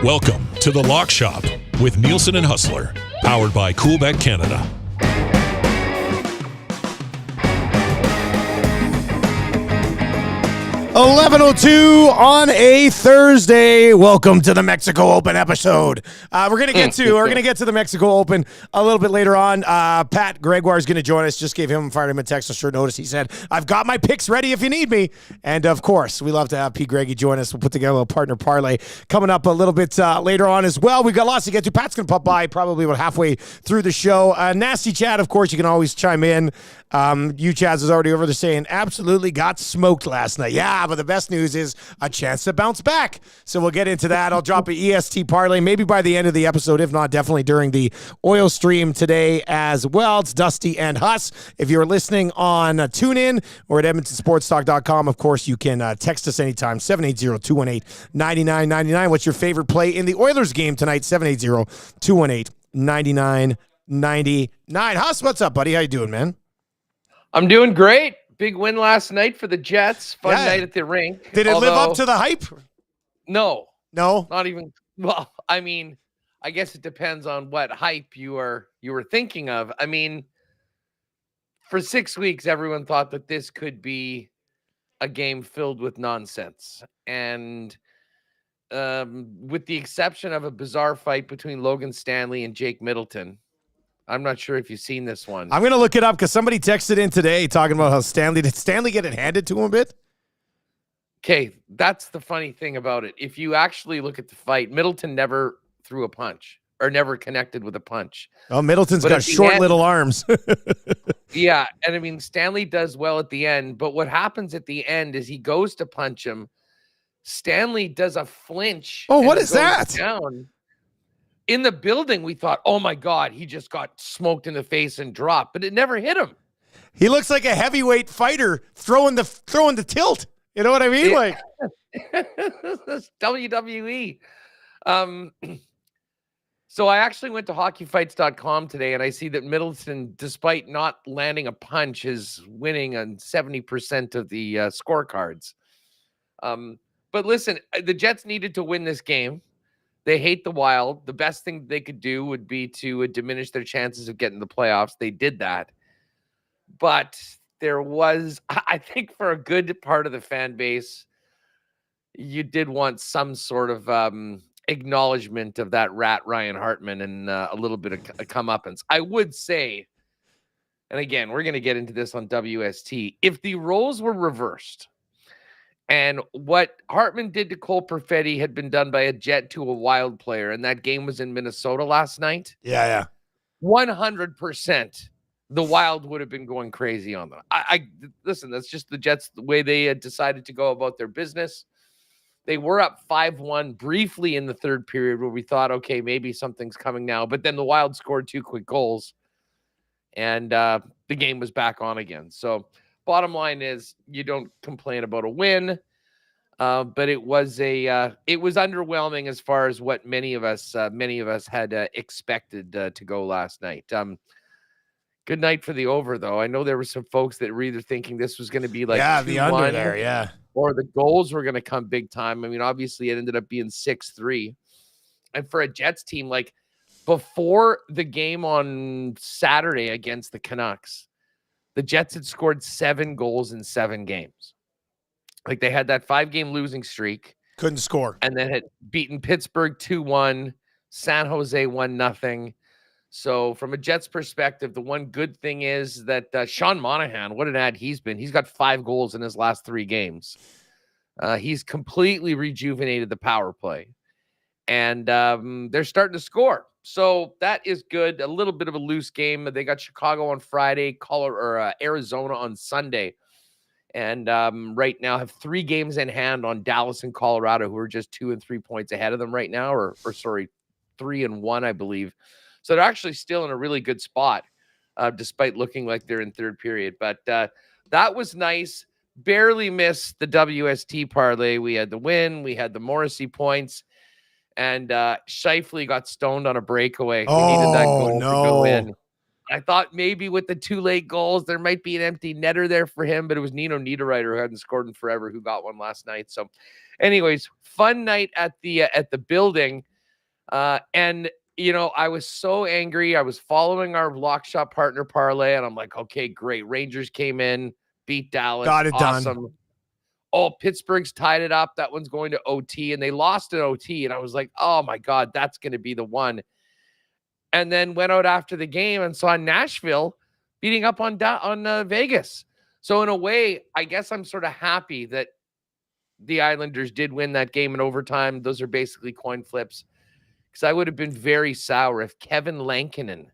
Welcome to The Lock Shop with Nielson and Hustler, powered by Coolbet Canada. 11:02 on a Thursday. Welcome to the Mexico Open episode. We're gonna get to the Mexico Open a little bit later on. Pat Gregoire is gonna join us. Just gave him a text on short notice. He said, "I've got my picks ready if you need me." And of course, we love to have P. Greggy join us. We'll put together a little partner parlay coming up a little bit later on as well. We've got lots to get to. Pat's gonna pop by probably about halfway through the show. Nasty chat, of course, you can always chime in. You Chaz is already over there saying absolutely got smoked last night. Yeah, but the best news is a chance to bounce back. So we'll get into that. I'll drop an EST parlay maybe by the end of the episode. If not, definitely during the oil stream today as well. It's Dusty and Huss. If you're listening on TuneIn or at EdmontonSportsTalk.com, of course, you can text us anytime. 780-218-9999. What's your favorite play in the Oilers game tonight? 780-218-9999. Huss, what's up, buddy? How you doing, man? I'm doing great. Big win last night for the Jets. Fun night at the rink. Did it live up to the hype? No. No? Not even. Well, I mean, I guess it depends on what hype you were thinking of. I mean, for 6 weeks, everyone thought that this could be a game filled with nonsense. And with the exception of a bizarre fight between Logan Stanley and Jake Middleton, I'm not sure if you've seen this one. I'm going to look it up because somebody texted in today talking about how did Stanley get it handed to him a bit? Okay, that's the funny thing about it. If you actually look at the fight, Middleton never threw a punch or never connected with a punch. Oh, Middleton's got short little arms. Yeah, and I mean, Stanley does well at the end, but what happens at the end is he goes to punch him. Stanley does a flinch. Oh, what is that? Down. In the building, we thought, oh, my God, he just got smoked in the face and dropped, but it never hit him. He looks like a heavyweight fighter throwing the tilt. You know what I mean? Like That's WWE. So I actually went to hockeyfights.com today, and I see that Middleton, despite not landing a punch, is winning on 70% of the scorecards. But listen, the Jets needed to win this game. They hate the Wild. The best thing they could do would be to diminish their chances of getting the playoffs. They did that. But there was, I think for a good part of the fan base, you did want some sort of acknowledgement of that rat Ryan Hartman and a little bit of a comeuppance. I would say, and again, we're going to get into this on WST, if the roles were reversed, and what Hartman did to Cole Perfetti had been done by a Jet to a Wild player, and that game was in Minnesota last night. Yeah. 100%, the Wild would have been going crazy on them. I listen, that's just the Jets, the way they had decided to go about their business. They were up 5-1 briefly in the third period where we thought, okay, maybe something's coming now. But then the Wild scored 2 quick goals, and the game was back on again. So bottom line is, you don't complain about a win, but it was underwhelming as far as what many of us had expected to go last night. Good night for the over, though. I know there were some folks that were either thinking this was going to be like the under there, or the goals were going to come big time. I mean, obviously it ended up being 6-3, and for a Jets team, like before the game on Saturday against the Canucks, the Jets had scored 7 goals in 7 games. Like they had that 5-game losing streak. Couldn't score. And then had beaten Pittsburgh 2-1, San Jose 1-0. So from a Jets perspective, the one good thing is that Sean Monahan, what an ad he's been. He's got 5 goals in his last 3 games. He's completely rejuvenated the power play. And they're starting to score. So that is good. A little bit of a loose game. They got Chicago on Friday, Arizona on Sunday. And right now have 3 games in hand on Dallas and Colorado, who are just 2 and 3 points ahead of them right now, or 3 and 1, I believe. So they're actually still in a really good spot, despite looking like they're in third period. But that was nice. Barely missed the WST parlay. We had the win. We had the Morrissey points. And Scheifele got stoned on a breakaway. We needed that goal to go in. I thought maybe with the 2 late goals, there might be an empty netter there for him, but it was Nino Niederreiter, who hadn't scored in forever, who got one last night. So anyways, fun night at the building. And I was so angry. I was following our lock shot partner parlay, and I'm like, okay, great. Rangers came in, beat Dallas. Got it done. Awesome. Oh, Pittsburgh's tied it up. That one's going to OT, and they lost in OT. And I was like, oh my God, that's going to be the one. And then went out after the game and saw Nashville beating up on Vegas. So in a way, I guess I'm sort of happy that the Islanders did win that game in overtime. Those are basically coin flips. Because I would have been very sour if Kevin Lankinen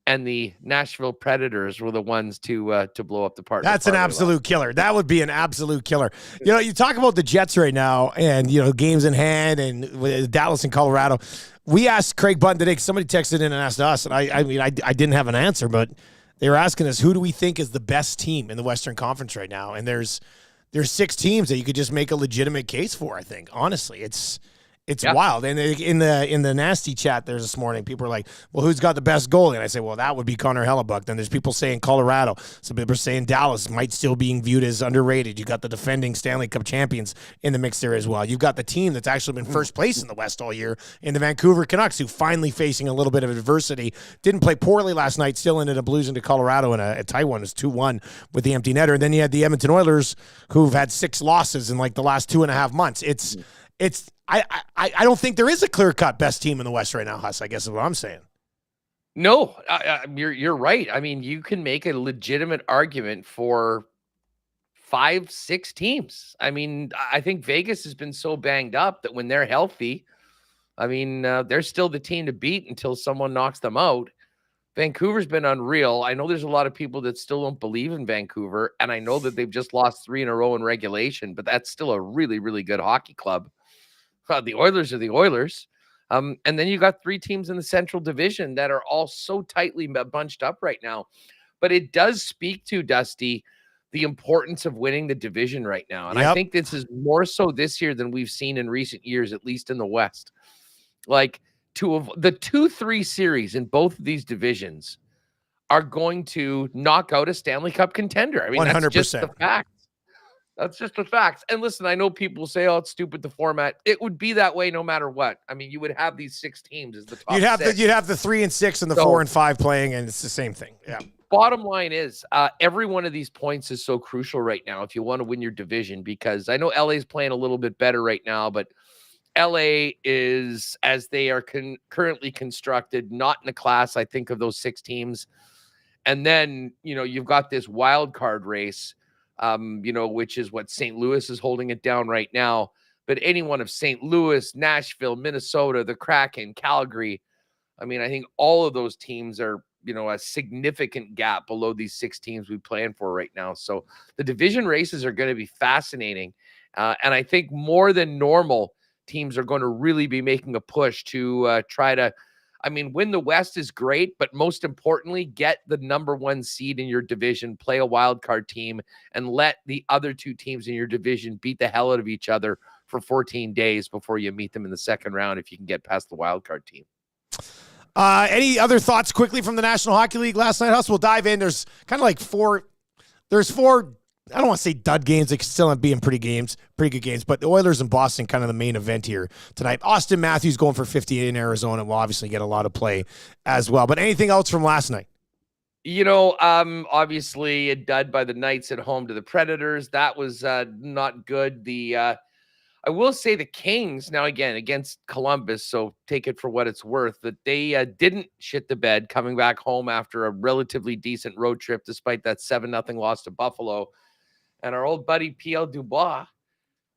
and the Nashville Predators were the ones to blow up the partner. That's an absolute killer. That would be an absolute killer. You talk about the Jets right now and, games in hand and Dallas and Colorado. We asked Craig Button today, because somebody texted in and asked us, and I didn't have an answer, but they were asking us, who do we think is the best team in the Western Conference right now? And there's 6 teams that you could just make a legitimate case for, I think. Honestly, it's wild. And in the nasty chat there this morning, people are like, well, who's got the best goalie? And I say, well, that would be Connor Hellebuck. Then there's people saying Colorado. Some people are saying Dallas might still being viewed as underrated. You got the defending Stanley Cup champions in the mix there as well. You've got the team that's actually been first place in the West all year in the Vancouver Canucks, who finally facing a little bit of adversity. Didn't play poorly last night, still ended up losing to Colorado in a tight one. It was 2-1 with the empty netter. And then you had the Edmonton Oilers, who've had 6 losses in like the last 2.5 months. I don't think there is a clear-cut best team in the West right now, Huss, I guess is what I'm saying. No, you're right. I mean, you can make a legitimate argument for 5-6 teams. I mean, I think Vegas has been so banged up that when they're healthy, I mean, they're still the team to beat until someone knocks them out. Vancouver's been unreal. I know there's a lot of people that still don't believe in Vancouver, and I know that they've just lost 3 in a row in regulation, but that's still a really, really good hockey club. The Oilers are the Oilers. And then you got 3 teams in the Central Division that are all so tightly bunched up right now. But it does speak to, Dusty, the importance of winning the division right now. And I think this is more so this year than we've seen in recent years, at least in the West. Like, the 2-3 series in both of these divisions are going to knock out a Stanley Cup contender. I mean, 100%. That's just the fact. That's just the facts. And listen, I know people say, oh, it's stupid, the format. It would be that way no matter what. I mean, you would have these 6 teams as the top You'd have the 3 and 6 and the 4 and 5 playing, and it's the same thing. Yeah. Bottom line is, every one of these points is so crucial right now if you want to win your division, because I know LA's playing a little bit better right now, but LA is, as they are currently constructed, not in the class, I think, of those 6 teams. And then, you've got this wild card race, which is what St. Louis is holding it down right now. But any one of St. Louis, Nashville, Minnesota, the Kraken, Calgary, I mean, I think all of those teams are, a significant gap below these 6 teams we plan for right now. So the division races are going to be fascinating. And I think more than normal, teams are going to really be making a push to try to, win the West is great, but most importantly, get the number 1 seed in your division, play a wild card team, and let the other 2 teams in your division beat the hell out of each other for 14 days before you meet them in the second round if you can get past the wild card team. Any other thoughts quickly from the National Hockey League last night, Huss? We'll dive in. There's kind of like 4, I don't want to say dud games. They could still end up being pretty good games. But the Oilers and Boston, kind of the main event here tonight. Austin Matthews going for 58 in Arizona will obviously get a lot of play as well. But anything else from last night? Obviously a dud by the Knights at home to the Predators. That was not good. I will say the Kings, now again, against Columbus, so take it for what it's worth, that they didn't shit the bed coming back home after a relatively decent road trip, despite that 7-0 loss to Buffalo. And our old buddy P.L. Dubois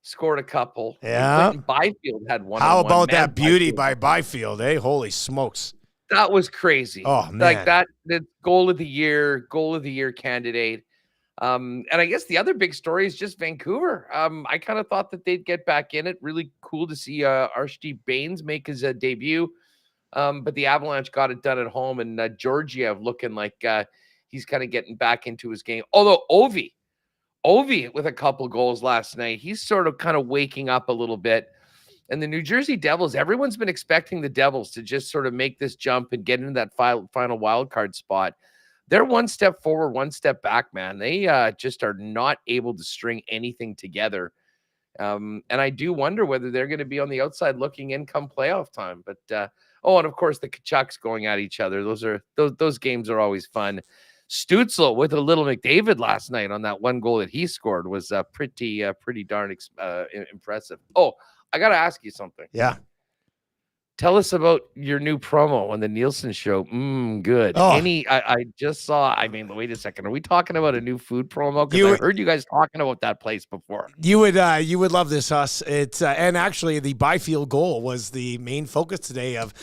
scored a couple. Yeah. Clinton Byfield had one. How about that beauty by Byfield, eh? Holy smokes. That was crazy. Oh, man. Like that, the goal of the year candidate. And I guess the other big story is just Vancouver. I kind of thought that they'd get back in it. Really cool to see Archie Baines make his debut. But the Avalanche got it done at home, and Georgiev looking like he's kind of getting back into his game. Although Ovi with a couple goals last night, he's sort of kind of waking up a little bit. And the New Jersey Devils, everyone's been expecting the Devils to just sort of make this jump and get into that final wild card spot. They're one step forward, one step back, man. They just are not able to string anything together. And I do wonder whether they're going to be on the outside looking in come playoff time. But and of course the Kachucks going at each other. Those games are always fun. Stutzel with a little McDavid last night on that one goal that he scored was pretty darn impressive. Oh, I got to ask you something. Yeah. Tell us about your new promo on the Nielsen show. Good. Oh. I just saw, wait a second. Are we talking about a new food promo? Because I heard you guys talking about that place before. You would love this, Huss. It's and actually the Byfield goal was the main focus today of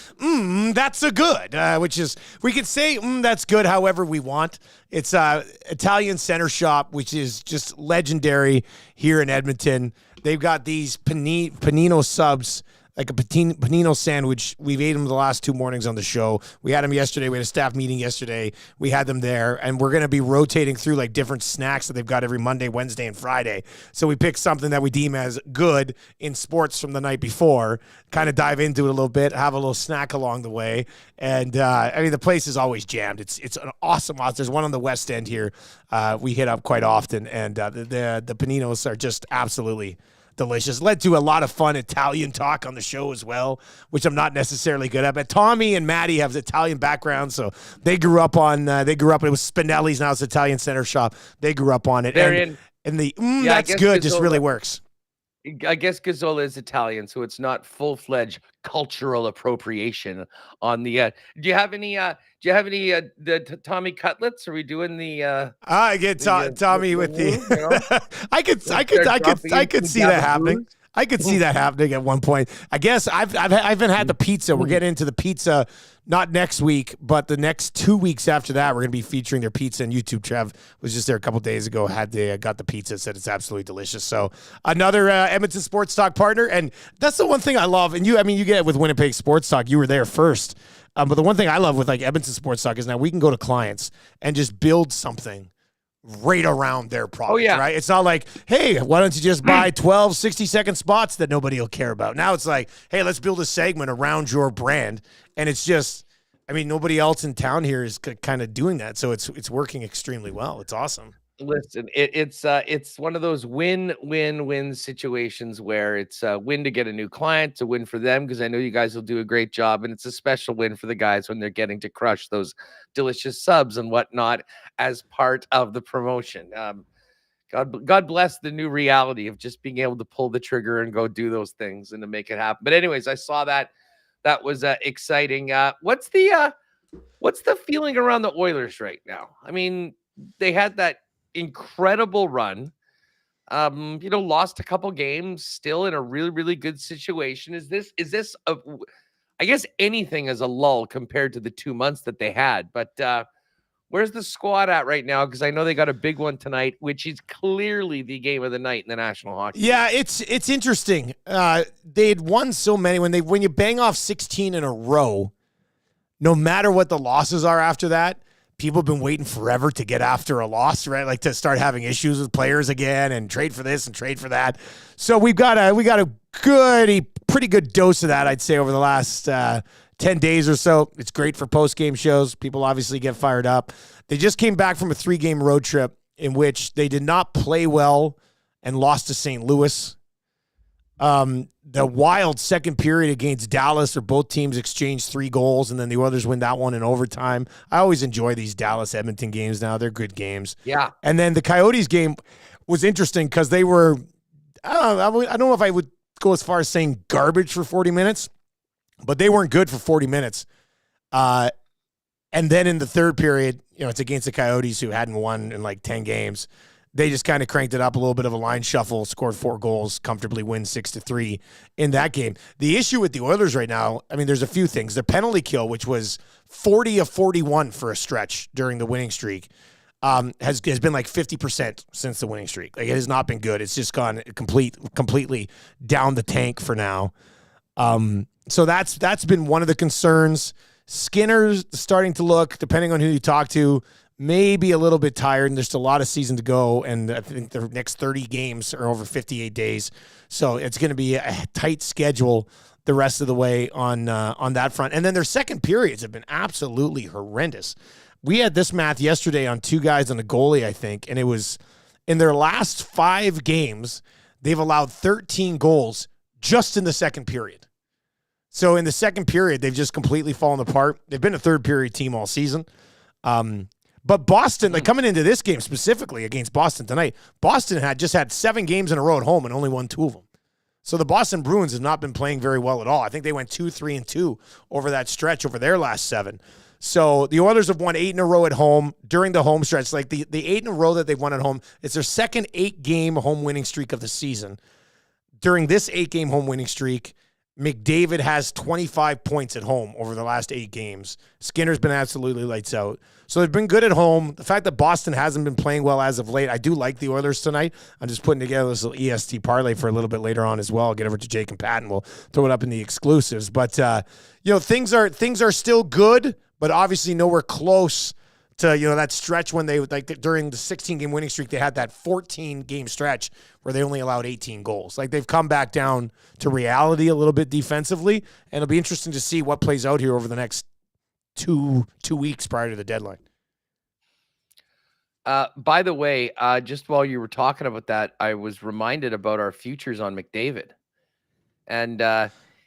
that's a good, which is we could say that's good however we want. It's Italian Center Shop, which is just legendary here in Edmonton. They've got these panino subs, like a panino sandwich. We've ate them the last 2 mornings on the show. We had them yesterday. We had a staff meeting yesterday. We had them there, and we're going to be rotating through like different snacks that they've got every Monday, Wednesday, and Friday. So we picked something that we deem as good in sports from the night before, kind of dive into it a little bit, have a little snack along the way. And the place is always jammed. It's an awesome. There's one on the West End here. We hit up quite often, and the paninos are just absolutely delicious. Led to a lot of fun Italian talk on the show as well, which I'm not necessarily good at. But Tommy and Maddie have Italian backgrounds, so they grew up on. It was Spinelli's. Now it's Italian Center Shop. They grew up on it. And the that's good just really works. I guess Gazzola is Italian, so it's not full-fledged cultural appropriation on the. Do you have any the Tommy cutlets? Are we doing the? I get Tommy with the. I could see that happening. I could see that happening at one point. I guess I haven't had the pizza. We're getting into the pizza, not next week, but the next 2 weeks after that. We're going to be featuring their pizza on YouTube. Trev was just there a couple days ago. Got the pizza, said it's absolutely delicious. So another Edmonton Sports Talk partner, and that's the one thing I love. And you get it with Winnipeg Sports Talk. You were there first, but the one thing I love with like Edmonton Sports Talk is now we can go to clients and just build something right around their product, right? It's not like, hey, why don't you just buy 12 60-second spots that nobody will care about? Now it's like, hey, let's build a segment around your brand. And it's just, nobody else in town here is kind of doing that. So it's working extremely well. It's awesome. Listen, it's one of those win-win-win situations where it's a win to get a new client, it's a win for them because I know you guys will do a great job, and it's a special win for the guys when they're getting to crush those delicious subs and whatnot as part of the promotion. God bless the new reality of just being able to pull the trigger and go do those things and to make it happen. But anyways, I saw that was exciting. What's the feeling around the Oilers right now? They had that incredible run, lost a couple games, still in a really, really good situation. Is this I guess anything is a lull compared to the 2 months that they had, but where's the squad at right now? Because I know they got a big one tonight, which is clearly the game of the night in the National Hockey League. Yeah, it's interesting. They had won so many. When you bang off 16 in a row, no matter what the losses are after that, people have been waiting forever to get after a loss, right? Like to start having issues with players again and trade for this and trade for that. So we got a pretty good dose of that, I'd say, over the last 10 days or so. It's great for post-game shows. People obviously get fired up. They just came back from a 3-game road trip in which they did not play well and lost to St. Louis. The wild second period against Dallas, where both teams exchanged 3 goals, and then the Oilers win that one in overtime. I always enjoy these Dallas-Edmonton games now. They're good games. Yeah. And then the Coyotes game was interesting because they were, I don't know if I would go as far as saying garbage for 40 minutes, but they weren't good for 40 minutes. And then in the third period, it's against the Coyotes who hadn't won in like 10 games. They just kind of cranked it up a little bit of a line shuffle, scored 4 goals, comfortably win 6-3 in that game. The issue with the Oilers right now, there's a few things. Their penalty kill, which was 40 of 41 for a stretch during the winning streak, has been like 50% since the winning streak. Like, it has not been good. It's just gone completely down the tank for now. So that's been one of the concerns. Skinner's starting to look, depending on who you talk to, maybe a little bit tired, and there's still a lot of season to go, and I think the next 30 games are over 58 days. So it's going to be a tight schedule the rest of the way on that front. And then their second periods have been absolutely horrendous. We had this math yesterday on 2 guys on a goalie, I think, and it was in their last 5 games, they've allowed 13 goals just in the second period. So in the second period, they've just completely fallen apart. They've been a third period team all season. But Boston, like coming into this game specifically against Boston tonight, Boston had 7 games in a row at home and only won 2 of them. So the Boston Bruins have not been playing very well at all. I think they went 2-3-2 over that stretch over their last 7. So the Oilers have won 8 in a row at home during the home stretch. Like the 8 in a row that they've won at home, it's their second 8-game home winning streak of the season. During this 8-game home winning streak, McDavid has 25 points at home over the last 8 games. Skinner's been absolutely lights out. So they've been good at home. The fact that Boston hasn't been playing well as of late, I do like the Oilers tonight. I'm just putting together this little EST parlay for a little bit later on as well. I'll get over to Jake and Pat, and we'll throw it up in the exclusives. But things are still good, but obviously nowhere close to that stretch when they during the 16-game winning streak, they had that 14-game stretch where they only allowed 18 goals. Like they've come back down to reality a little bit defensively, and it'll be interesting to see what plays out here over the next two weeks prior to the deadline. By the way, just while you were talking about that, I was reminded about our futures on McDavid, and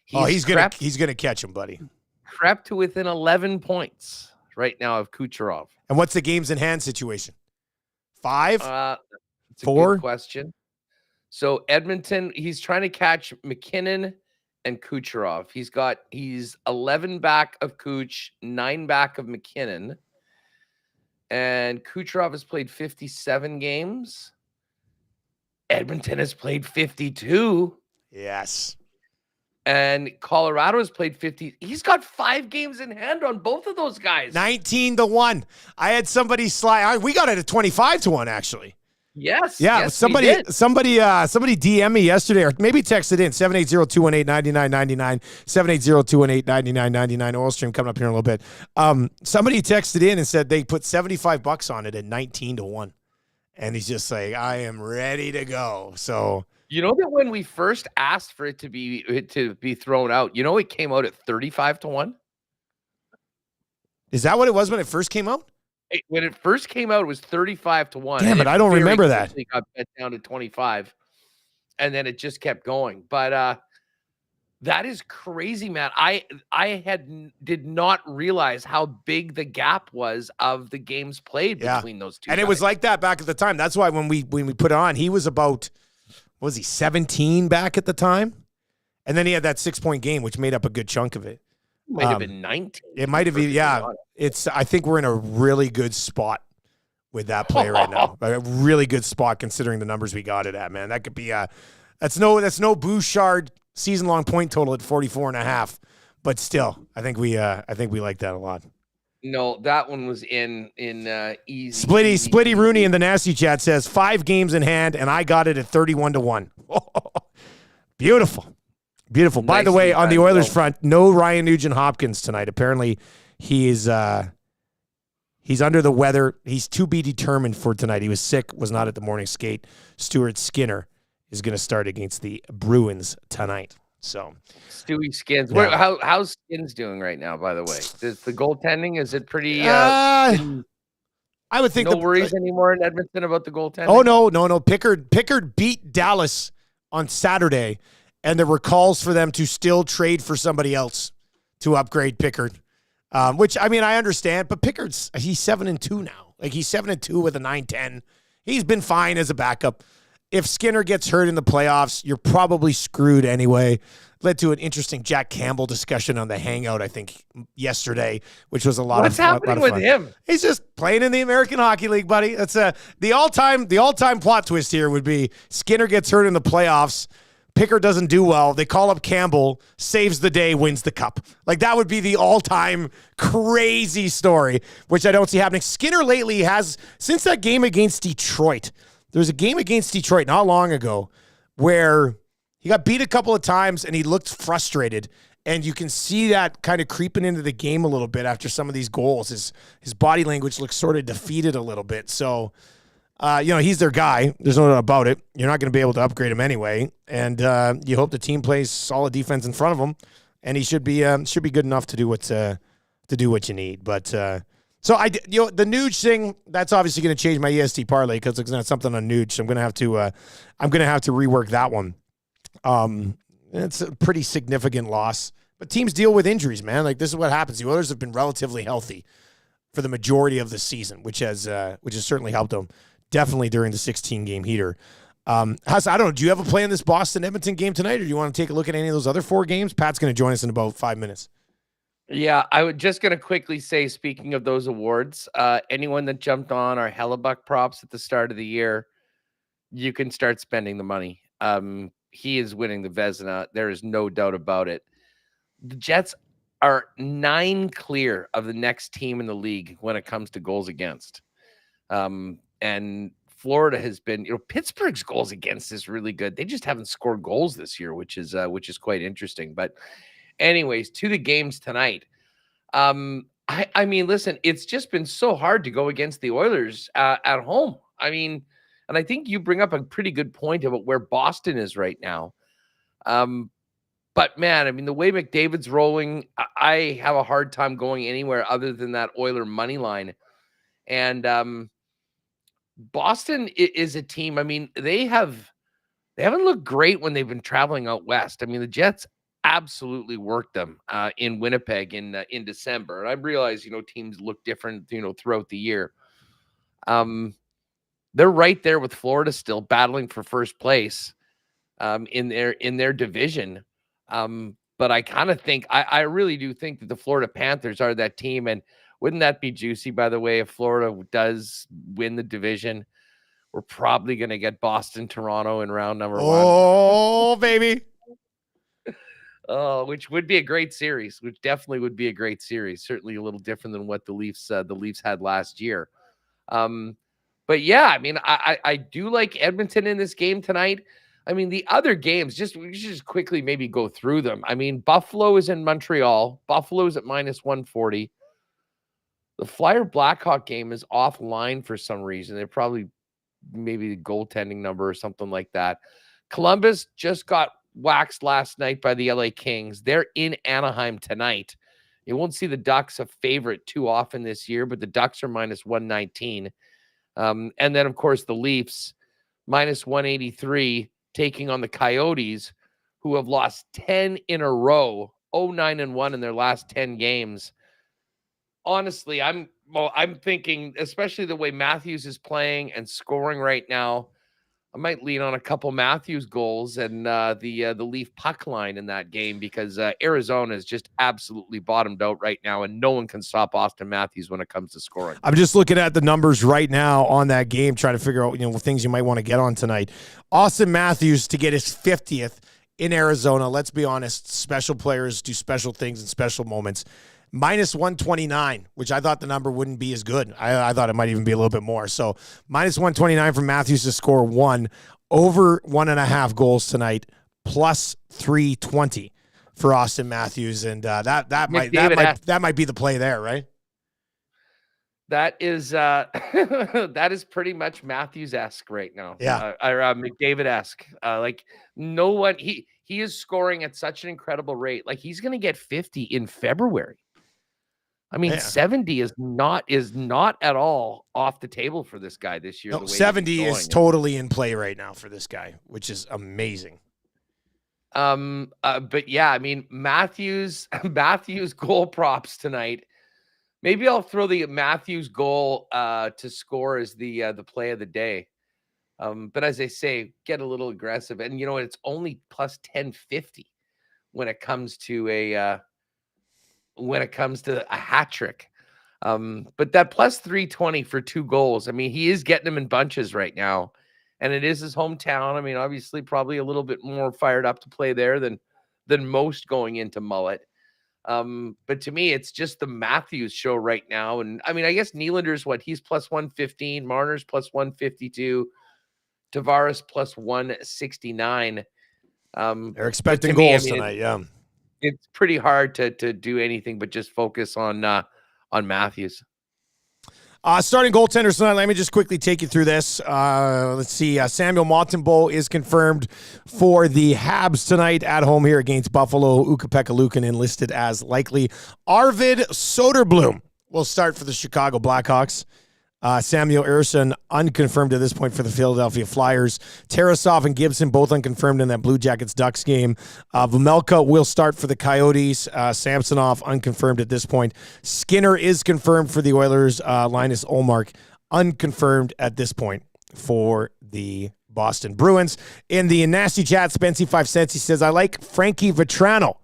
he's gonna catch him, buddy. Crept to within 11 points right now of Kucherov. And what's the games in hand situation? 5? It's 4? A good question. So Edmonton, he's trying to catch McKinnon and Kucherov. He's 11 back of Kuch, 9 back of McKinnon. And Kucherov has played 57 games. Edmonton has played 52. Yes. And Colorado has played 50. He's got 5 games in hand on both of those guys. 19-1. I had somebody slide. We got it at 25-1, actually. Yes. Yeah. Yes, somebody DM me yesterday, or maybe texted in 780-218-9999, 780-218-9999. Oil stream coming up here in a little bit. Somebody texted in and said they put $75 on it at 19-1, and he's just like, I am ready to go. So. You know that when we first asked for it to be thrown out, it came out at 35-1. Is that what it was when it first came out? When it first came out, it was 35-1. Damn it, I don't remember that. It got bet down to 25, and then it just kept going. But that is crazy, man. I did not realize how big the gap was of the games played between those two. And guys. It was like that back at the time. That's why when we put it on, he was about. Was he 17 back at the time? And then he had that 6-point game, which made up a good chunk of it. Might have been 19. It might have been, yeah. I think we're in a really good spot with that play right now. A really good spot considering the numbers we got it at, man. That could be that's no Bouchard season-long point total at 44.5. But still, I think we like that a lot. No, that one was in easy. Splitty Rooney in the nasty chat says 5 games in hand, and I got it at 31-1. Beautiful. By the way, on the Oilers front, no Ryan Nugent-Hopkins tonight. Apparently, he's under the weather. He's to be determined for tonight. He was sick, was not at the morning skate. Stuart Skinner is going to start against the Bruins tonight. So, Stewie Skins. Yeah. How's Skins doing right now, by the way? Is the goaltending, is it pretty I would think no worries anymore in Edmonton about the goaltending? Oh, no. Pickard beat Dallas on Saturday, and there were calls for them to still trade for somebody else to upgrade Pickard. Which, I mean, I understand, but he's 7-2 now. Like, he's 7-2 with a 9-10. He's been fine as a backup. If Skinner gets hurt in the playoffs, you're probably screwed anyway. Led to an interesting Jack Campbell discussion on the Hangout, I think, yesterday, which was a lot of fun. What's happening with him? He's just playing in the American Hockey League, buddy. That's the all-time plot twist here would be Skinner gets hurt in the playoffs. Pickard doesn't do well. They call up Campbell, saves the day, wins the cup. Like, that would be the all-time crazy story, which I don't see happening. Skinner lately has, since that game against Detroit, there was a game against Detroit not long ago where he got beat a couple of times and he looked frustrated. And you can see that kind of creeping into the game a little bit after some of these goals. His body language looks sort of defeated a little bit. So, he's their guy. There's no doubt about it. You're not going to be able to upgrade him anyway. And you hope the team plays solid defense in front of him. And he should be good enough to do what you need. But So the Nuge thing, that's obviously going to change my EST parlay because it's not something on Nuge. So I'm going to have to rework that one. It's a pretty significant loss, but teams deal with injuries, man. Like, this is what happens. The Oilers have been relatively healthy for the majority of the season, which has certainly helped them. Definitely during the 16-game heater. Huss, I don't know. Do you have a play in this Boston-Edmonton game tonight, or do you want to take a look at any of those other 4 games? Pat's going to join us in about 5 minutes. Yeah, I was just going to quickly say, speaking of those awards, anyone that jumped on our Hellebuck props at the start of the year, you can start spending the money. He is winning the Vezina. There is no doubt about it. The Jets are 9 clear of the next team in the league when it comes to goals against. And Florida has been, Pittsburgh's goals against is really good. They just haven't scored goals this year, which is quite interesting. But anyways, to the games tonight. I mean, listen, it's just been so hard to go against the Oilers at home. I mean, and I think you bring up a pretty good point about where Boston is right now. But man, I mean, the way McDavid's rolling, I have a hard time going anywhere other than that Oiler money line. And Boston is a team. I mean, they haven't looked great when they've been traveling out west. I mean, the Jets absolutely worked them in Winnipeg in December. And I realize, teams look different, throughout the year. They're right there with Florida still battling for first place in their division. But I kind of think, I really do think that the Florida Panthers are that team. And wouldn't that be juicy, by the way, if Florida does win the division? We're probably going to get Boston, Toronto in round number 1. Oh, baby. Which would be a great series, which definitely would be a great series. Certainly a little different than what the Leafs had last year. But yeah, I mean, I do like Edmonton in this game tonight. I mean, the other games, we should just quickly maybe go through them. I mean, Buffalo is in Montreal. Buffalo is at -140. The Flyer Blackhawk game is offline for some reason. They're probably maybe the goaltending number or something like that. Columbus just got waxed last night by the LA Kings. They're in Anaheim tonight. You won't see the Ducks a favorite too often this year, but the Ducks are -119. And then, of course, the Leafs -183 taking on the Coyotes, who have lost 10 in a row, 0-9-1 in their last 10 games. Honestly, I'm thinking, especially the way Matthews is playing and scoring right now, I might lean on a couple Matthews goals and the Leaf puck line in that game, because Arizona is just absolutely bottomed out right now, and no one can stop Austin Matthews when it comes to scoring. I'm just looking at the numbers right now on that game, trying to figure out things you might want to get on tonight. Austin Matthews to get his 50th in Arizona. Let's be honest, special players do special things in special moments. -129, which I thought the number wouldn't be as good. I thought it might even be a little bit more. So -129 for Matthews to score 1, over 1.5 goals tonight, +320 for Austin Matthews, and that might be the play there, right? That is that is pretty much Matthews-esque right now. Yeah, McDavid-esque. Like, no one, he is scoring at such an incredible rate. Like, he's going to get 50 in February. I mean, 70 is not at all off the table for this guy this year. No, 70 is totally in play right now for this guy, which is amazing. But yeah, I mean, Matthews goal props tonight. Maybe I'll throw the Matthews goal to score as the play of the day. But as I say, get a little aggressive, and it's only +1050 when it comes to a hat trick. But that +320 for 2 goals. I mean, he is getting them in bunches right now, and it is his hometown. I mean, obviously, probably a little bit more fired up to play there than most going into Mullet. But to me, it's just the Matthews show right now. And I mean, I guess Nylander's he's +115, Marner's +152, Tavares +169. They're expecting goals tonight. Yeah. It's pretty hard to do anything but just focus on Matthews. Starting goaltenders tonight, let me just quickly take you through this. Let's see. Samuel Montembeault is confirmed for the Habs tonight at home here against Buffalo. Ukko-Pekka Luukkonen listed as likely. Arvid Soderblom will start for the Chicago Blackhawks. Samuel Ersson, unconfirmed at this point for the Philadelphia Flyers. Tarasov and Gibson, both unconfirmed in that Blue Jackets-Ducks game. Vumilka will start for the Coyotes. Samsonov, unconfirmed at this point. Skinner is confirmed for the Oilers. Linus Ullmark, unconfirmed at this point for the Boston Bruins. In the Nasty Chat, Spency 5 cents, he says, I like Frankie Vetrano.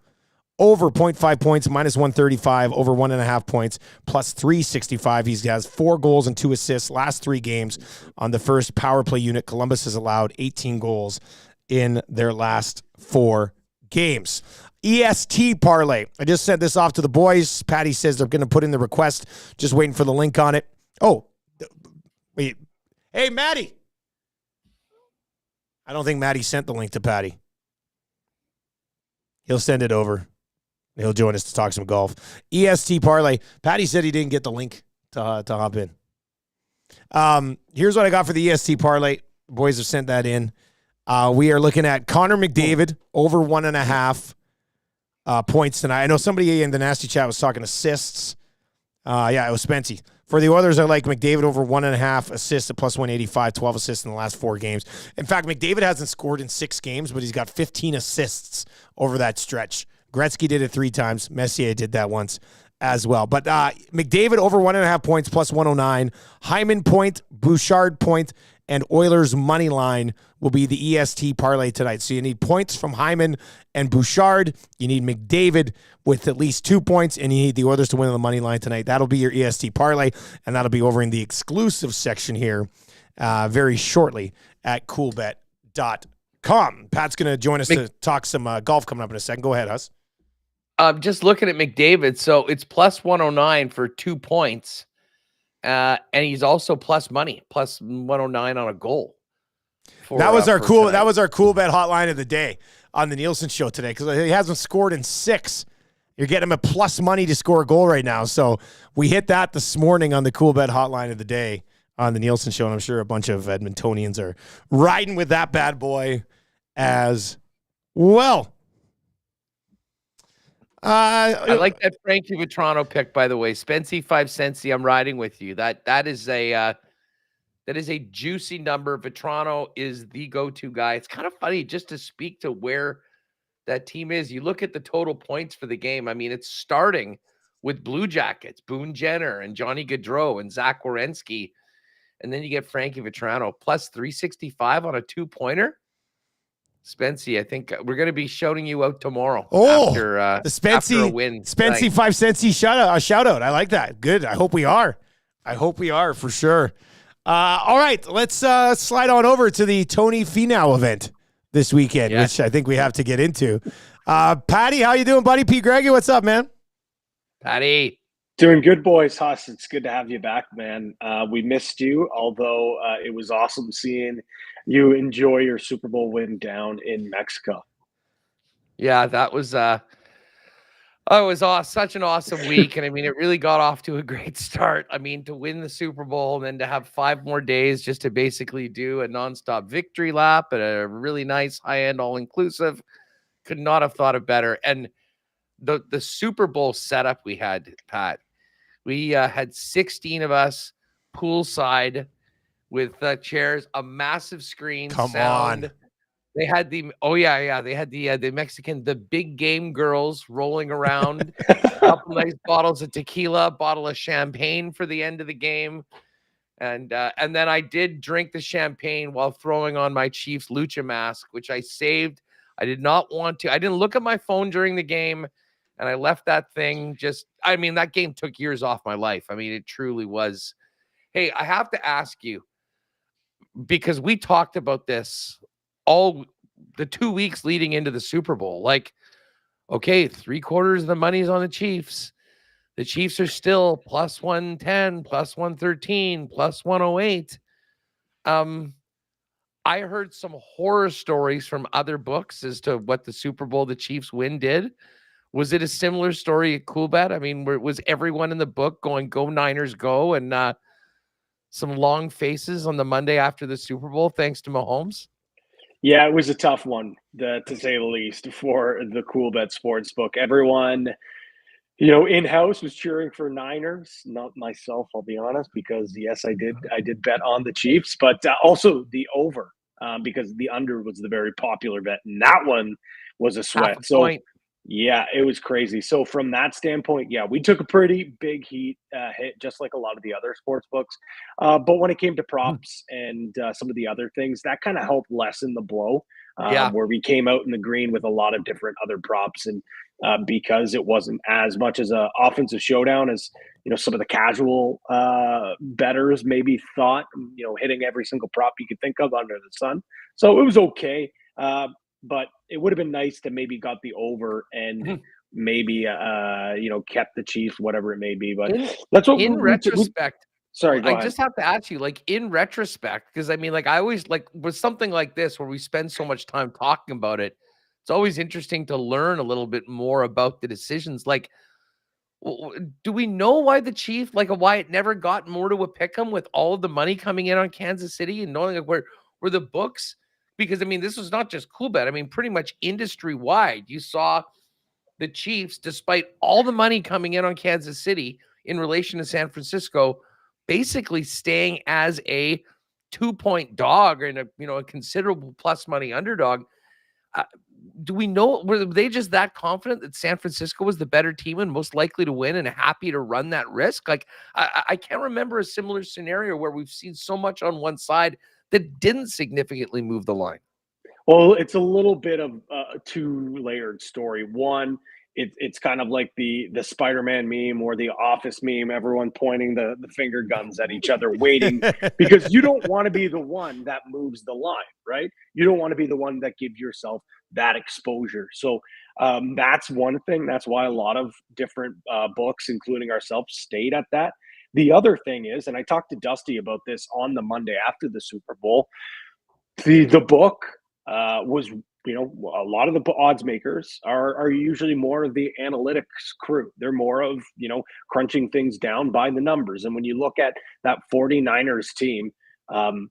Over 0.5 points, minus 135, over 1.5 points, plus 365. He has 4 goals and 2 assists last 3 games on the first power play unit. Columbus has allowed 18 goals in their last 4 games. EST parlay. I just sent this off to the boys. Patty says they're going to put in the request. Just waiting for the link on it. Oh, wait. Hey, Maddie. I don't think Maddie sent the link to Patty. He'll send it over. He'll join us to talk some golf. EST parlay. Patty said he didn't get the link to hop in. Here's what I got for the EST parlay. Boys have sent that in. We are looking at Connor McDavid over 1.5 points tonight. I know somebody in the Nasty Chat was talking assists. Yeah, it was Spency. For the Oilers, I like McDavid over 1.5 assists at plus 185, 12 assists in the last 4 games. In fact, McDavid hasn't scored in 6 games, but he's got 15 assists over that stretch. Gretzky did it 3 times. Messier did that once as well. But McDavid over 1.5 points, plus 109. Hyman point, Bouchard point, and Oilers money line will be the EST parlay tonight. So you need points from Hyman and Bouchard. You need McDavid with at least 2 points, and you need the Oilers to win on the money line tonight. That'll be your EST parlay, and that'll be over in the exclusive section here very shortly at coolbet.com. Pat's going to join us to talk some golf coming up in a second. Go ahead, Huss. Just looking at McDavid, so it's plus 109 for 2 points. And he's also plus money, plus 109 on a goal. That was our cool bet hotline of the day on the Nielson show today, because he hasn't scored in 6. You're getting him a plus money to score a goal right now. So we hit that this morning on the cool bet hotline of the day on the Nielson show, and I'm sure a bunch of Edmontonians are riding with that bad boy as well. I like that Frankie Vetrano pick, by the way. Spency 5 cents. I'm riding with you. That is a juicy number. Vetrano is the go-to guy. It's kind of funny just to speak to where that team is. You look at the total points for the game. I mean, it's starting with Blue Jackets, Boone Jenner and Johnny Gaudreau and Zach Werenski. And then you get Frankie Vetrano plus 365 on a 2-pointer. Spency, I think we're going to be shouting you out tomorrow. After a win. Spency 5 cents shout out. I like that. Good. I hope we are for sure. All right, let's slide on over to the Tony Finau event this weekend, which I think we have to get into. Patty, how you doing, buddy? P. Greggy, what's up, man? Patty. Doing good, boys. Huss, it's good to have you back, man. We missed you, although it was awesome seeing you enjoy your Super Bowl win down in Mexico. Yeah, that was it was such an awesome week. And I mean, it really got off to a great start. I mean, to win the Super Bowl and then to have 5 more days just to basically do a nonstop victory lap at a really nice high-end all-inclusive. Could not have thought of better. And the Super Bowl setup we had, Pat, we had 16 of us poolside with chairs, a massive screen, sound. On. They had they had the Mexican, the big game girls rolling around, a couple nice bottles of tequila, bottle of champagne for the end of the game. And then I did drink the champagne while throwing on my Chiefs lucha mask, which I saved. I did not want to. I didn't look at my phone during the game, and I left that thing that game took years off my life. I mean, it truly was. Hey, I have to ask you, because we talked about this all the 2 weeks leading into the Super Bowl. Like, okay, 3/4 of the money's on the Chiefs. The Chiefs are still plus 110, plus 113, plus 108. I heard some horror stories from other books as to what the Super Bowl the Chiefs win did. Was it a similar story at Coolbet? I mean, was everyone in the book going, go Niners, go, and some long faces on the Monday after the Super Bowl, thanks to Mahomes? Yeah, it was a tough one, to say the least, for the Coolbet Sportsbook. Everyone In-house was cheering for Niners, not myself, I'll be honest, because yes, I did bet on the Chiefs, but also the over, because the under was the very popular bet, and that one was a Half a sweat. So point. yeah, it was crazy. So from that standpoint, yeah, we took a pretty big hit, just like a lot of the other sports books. But when it came to Mhm. props and some of the other things, that kind of helped lessen the blow, Yeah. where we came out in the green with a lot of different other props, and because it wasn't as much as a offensive showdown as some of the casual betters maybe thought. Hitting every single prop you could think of under the sun, so it was okay. But it would have been nice to maybe got the over and Mhm. maybe kept the Chiefs, whatever it may be. But In that's what in we retrospect, sorry, go I ahead. just have to ask you, like, in retrospect, because I mean, like, I always like with something like this where we spend so much time talking about it, it's always interesting to learn a little bit more about the decisions. Like, do we know why the Chief, like, why it never got more to a pick 'em with all of the money coming in on Kansas City and knowing like where the books? Because I mean, this was not just cool bet. I mean, pretty much industry wide, you saw the Chiefs, despite all the money coming in on Kansas City in relation to San Francisco, basically staying as a 2-point dog and a considerable plus money underdog. Uh, do we know, were they just that confident that San Francisco was the better team and most likely to win and happy to run that risk? Like I can't remember a similar scenario where we've seen so much on one side that didn't significantly move the line. Well, it's a little bit of a two-layered story. One, it's kind of like the Spider-Man meme or the Office meme, everyone pointing the finger guns at each other, waiting, because you don't want to be the one that moves the line, right? You don't want to be the one that gives yourself that exposure. So that's one thing. That's why a lot of different books, including ourselves, stayed at that. The other thing is, and I talked to Dusty about this on the Monday after the Super Bowl, the book was, a lot of the odds makers are usually more of the analytics crew. They're more of, crunching things down by the numbers. And when you look at that 49ers team, um,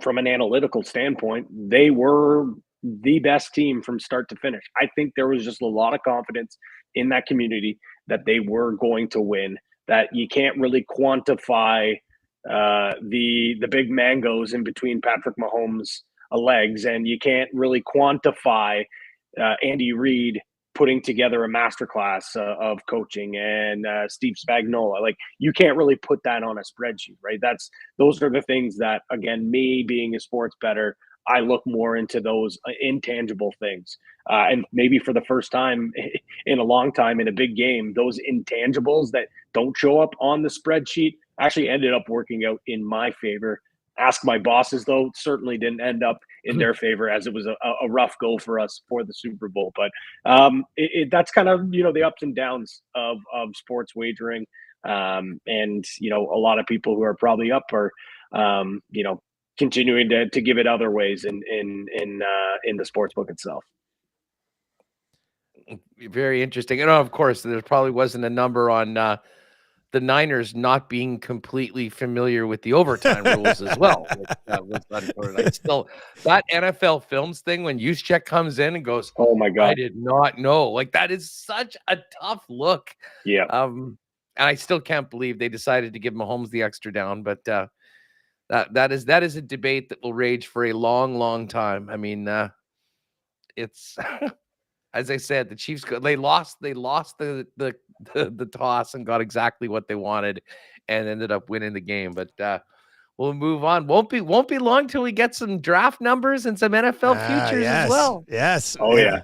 from an analytical standpoint, they were the best team from start to finish. I think there was just a lot of confidence in that community that they were going to win, that you can't really quantify the big mangoes in between Patrick Mahomes' legs, and you can't really quantify Andy Reid putting together a masterclass of coaching, and Steve Spagnuolo. Like, you can't really put that on a spreadsheet, right? Those are the things that, again, me being a sports bettor, I look more into those intangible things. And maybe for the first time in a long time in a big game, those intangibles that don't show up on the spreadsheet actually ended up working out in my favor. Ask my bosses, though, certainly didn't end up in their favor, as it was a rough go for us for the Super Bowl. But that's kind of, the ups and downs of sports wagering. And, a lot of people who are probably up are, continuing to give it other ways in the sports book itself. Very interesting. And of course, there probably wasn't a number on the Niners not being completely familiar with the overtime rules as well. Which, was unfortunate. I still, that NFL Films thing, when Juszczyk comes in and goes, Oh my I God. did not know. Like, that is such a tough look. Yeah. And I still can't believe they decided to give Mahomes the extra down. But that is a debate that will rage for a long, long time. I mean, it's as I said, the Chiefs they lost the toss and got exactly what they wanted and ended up winning the game. But we'll move on. Won't be long till we get some draft numbers and some NFL futures as well. Yes. Oh yeah.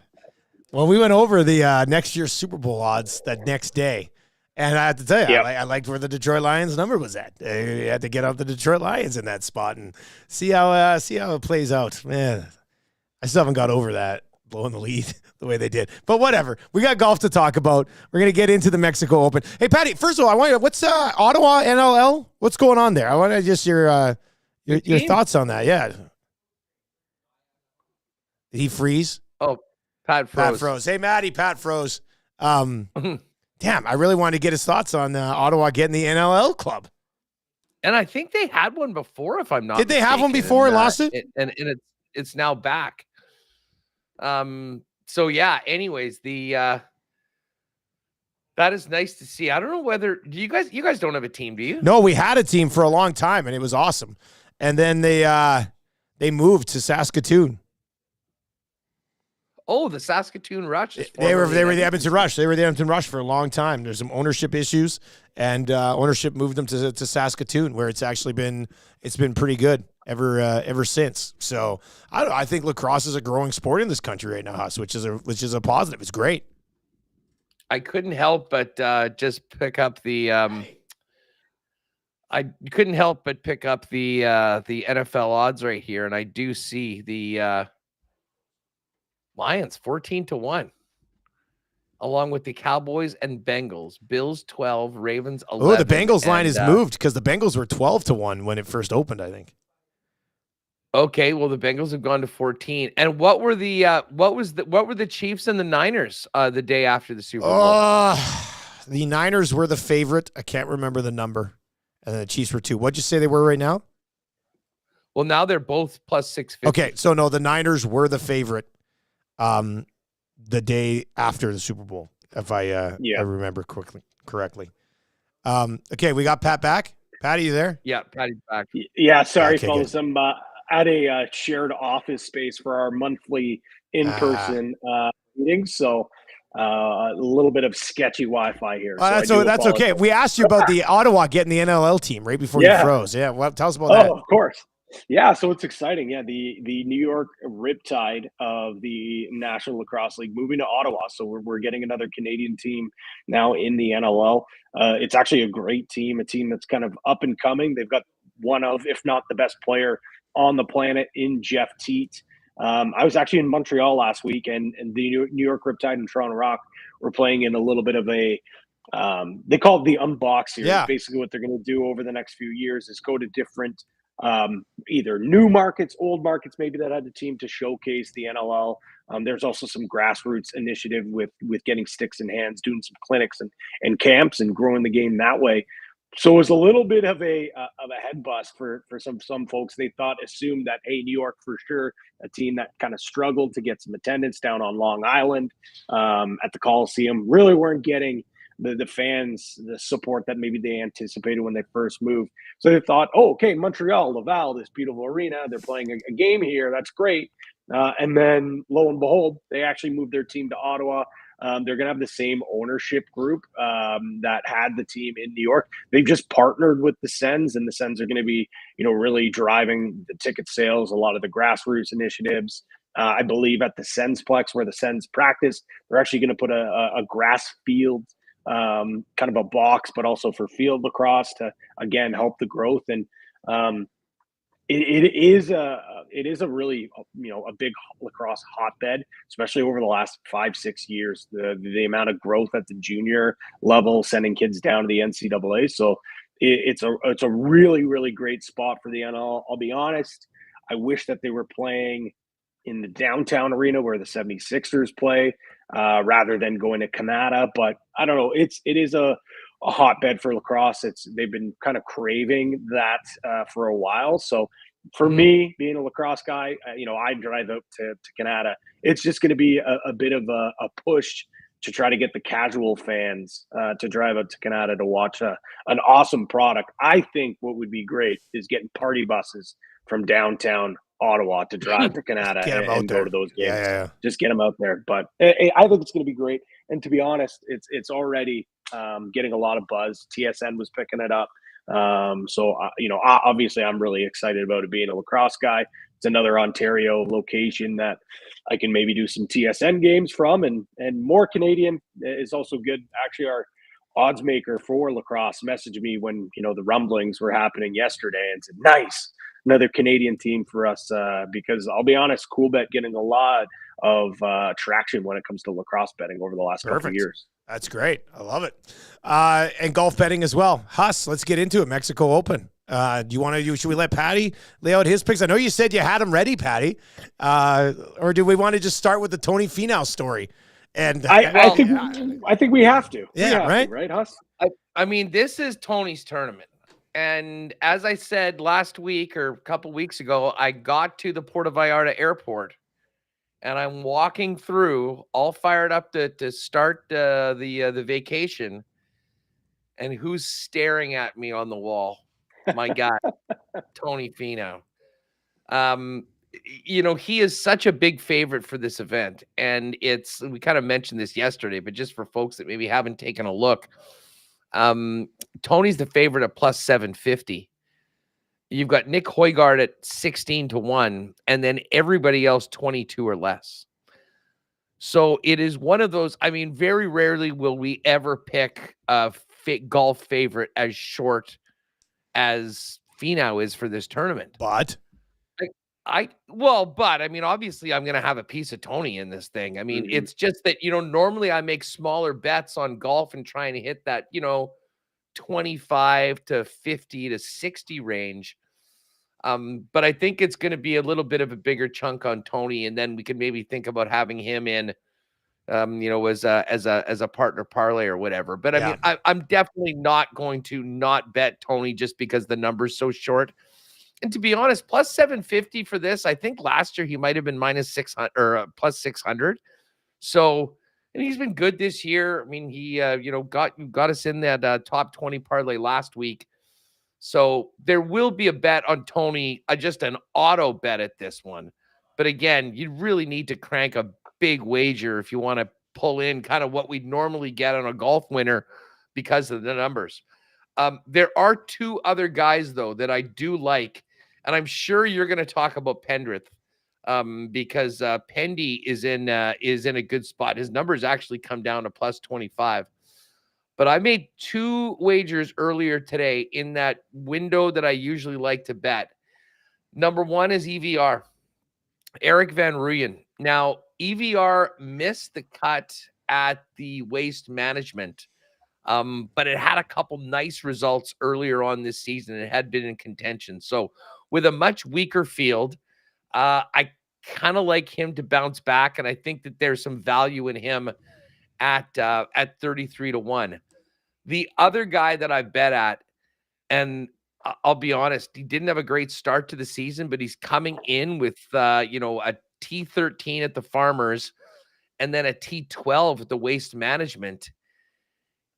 Well, we went over the next year's Super Bowl odds that next day. And I have to tell you, Yep. I liked where the Detroit Lions number was at. You had to get up the Detroit Lions in that spot and see how it plays out. Man, I still haven't got over that, blowing the lead the way they did. But whatever. We got golf to talk about. We're going to get into the Mexico Open. Hey, Patty, first of all, I want you, what's Ottawa NLL? What's going on there? I want to just your thoughts on that. Yeah. Did he freeze? Oh, Pat froze. Pat froze. Hey, Maddie, Pat froze. Damn, I really wanted to get his thoughts on Ottawa getting the NLL club. And I think they had one before, if I'm not Did they have one mistaken, before and lost it? And it's now back. So yeah, anyways, the That is nice to see. I don't know whether you guys don't have a team, do you? No, we had a team for a long time, and it was awesome. And then they moved to Saskatoon. Oh, the Saskatoon Rush. They were the Edmonton Rush. They were the Edmonton Rush for a long time. There's some ownership issues, and ownership moved them to Saskatoon, where it's been pretty good ever since. So I think lacrosse is a growing sport in this country right now, Huss, which is a positive. It's great. I couldn't help but just pick up the I couldn't help but pick up the NFL odds right here, and I do see the Lions 14-1, along with the Cowboys and Bengals. Bills 12, Ravens 11. Oh, the Bengals line is moved because the Bengals were 12-1 when it first opened, I think. Okay, well the Bengals have gone to 14. And what were the what were the Chiefs and the Niners the day after the Super Bowl? The Niners were the favorite. I can't remember the number. And the Chiefs were 2. What'd you say they were right now? Well, now they're both plus 650. Okay, so no, the Niners were the favorite the day after the Super Bowl, if I remember correctly. Okay, we got Pat back. Pat, are you there? Yeah, Patty's back. Yeah, sorry, Okay, fellas. I'm at a shared office space for our monthly in-person meetings, so a little bit of sketchy Wi-Fi here. So that's okay. We asked you about the Ottawa getting the NLL team right before you froze. Yeah, well, tell us about that. Oh, of course. Yeah, so it's exciting. Yeah, the New York Riptide of the National Lacrosse League moving to Ottawa. So we're getting another Canadian team now in the NLL. It's actually a great team, a team that's kind of up and coming. They've got one of, if not the best player on the planet in Jeff Teat. I was actually in Montreal last week, and the New York Riptide and Toronto Rock were playing in a little bit of a they call it the Unbox series. Yeah. Basically, what they're going to do over the next few years is go to different either new markets, old markets, maybe that had a team to showcase the NLL. There's also some grassroots initiative with getting sticks in hands, doing some clinics and camps and growing the game that way. So it was a little bit of a head bust for some folks. They assumed that, hey, New York for sure, a team that kind of struggled to get some attendance down on Long Island at the Coliseum, really weren't getting the fans, the support that maybe they anticipated when they first moved. So they thought, oh, okay, Montreal, Laval, this beautiful arena, they're playing a game here. That's great. And then lo and behold, they actually moved their team to Ottawa. They're going to have the same ownership group that had the team in New York. They've just partnered with the Sens, and the Sens are going to be, really driving the ticket sales, a lot of the grassroots initiatives. I believe at the Sensplex where the Sens practice, they're actually going to put a grass field, kind of a box, but also for field lacrosse to, again, help the growth. And it is a really, a big lacrosse hotbed, especially over the last 5-6 years, the amount of growth at the junior level, sending kids down to the NCAA. So it's a really, really great spot for the NL. I'll be honest. I wish that they were playing in the downtown arena where the 76ers play, rather than going to Canada. But I don't know. It is a hotbed for lacrosse. They've been kind of craving that for a while. So for me, being a lacrosse guy, I drive out to Canada. It's just going to be a bit of a push to try to get the casual fans to drive out to Canada to watch an awesome product. I think what would be great is getting party buses from downtown Ottawa to drive to Canada and go to those games. Yeah. Just get them out there. But I think it's going to be great. And to be honest, it's already getting a lot of buzz. TSN was picking it up. So obviously I'm really excited about it being a lacrosse guy. It's another Ontario location that I can maybe do some TSN games from, and more Canadian is also good. Actually, our odds maker for lacrosse messaged me when, the rumblings were happening yesterday and said, nice, another Canadian team for us, because I'll be honest, Coolbet getting a lot of traction when it comes to lacrosse betting over the last couple of years. That's great. I love it. And golf betting as well. Huss, let's get into it. Mexico Open. Should we let Patty lay out his picks? I know you said you had him ready, Patty. Or do we want to just start with the Tony Finau story? And I think we have to. Yeah, right? Right, Huss? I mean, this is Tony's tournament. And as I said last week or a couple weeks ago, I got to the Puerto Vallarta airport and I'm walking through, all fired up to start the vacation, and who's staring at me on the wall? My guy, Tony Finau. Um, he is such a big favorite for this event, and we kind of mentioned this yesterday, but just for folks that maybe haven't taken a look, Tony's the favorite at plus 750. You've got Nick Højgaard at 16-1, and then everybody else 22 or less. So it is one of those. I mean, very rarely will we ever pick a golf favorite as short as Finau is for this tournament. But but I mean, obviously, I'm going to have a piece of Tony in this thing. I mean, it's just that, normally I make smaller bets on golf and trying to hit that, 25 to 50 to 60 range. But I think it's going to be a little bit of a bigger chunk on Tony, and then we can maybe think about having him in, as a partner parlay or whatever. But I mean, I'm definitely not going to not bet Tony just because the number's so short. And to be honest, plus 750 for this, I think last year he might have been minus 600 or plus 600. So, and he's been good this year. I mean, he, got us in that top 20 parlay last week. So there will be a bet on Tony, just an auto bet at this one. But again, you really need to crank a big wager if you want to pull in kind of what we'd normally get on a golf winner because of the numbers. There are two other guys, though, that I do like, and I'm sure you're going to talk about Pendrith because Pendy is in a good spot. His numbers actually come down to plus 25. But I made two wagers earlier today in that window that I usually like to bet. Number one is EVR, Eric Van Rooyen. Now, EVR missed the cut at the Waste Management, but it had a couple nice results earlier on this season. It had been in contention. So with a much weaker field, I kind of like him to bounce back, and I think that there's some value in him at 33-1. The other guy that I bet at, and I'll be honest, he didn't have a great start to the season, but he's coming in with, a T13 at the Farmers and then a T12 at the Waste Management,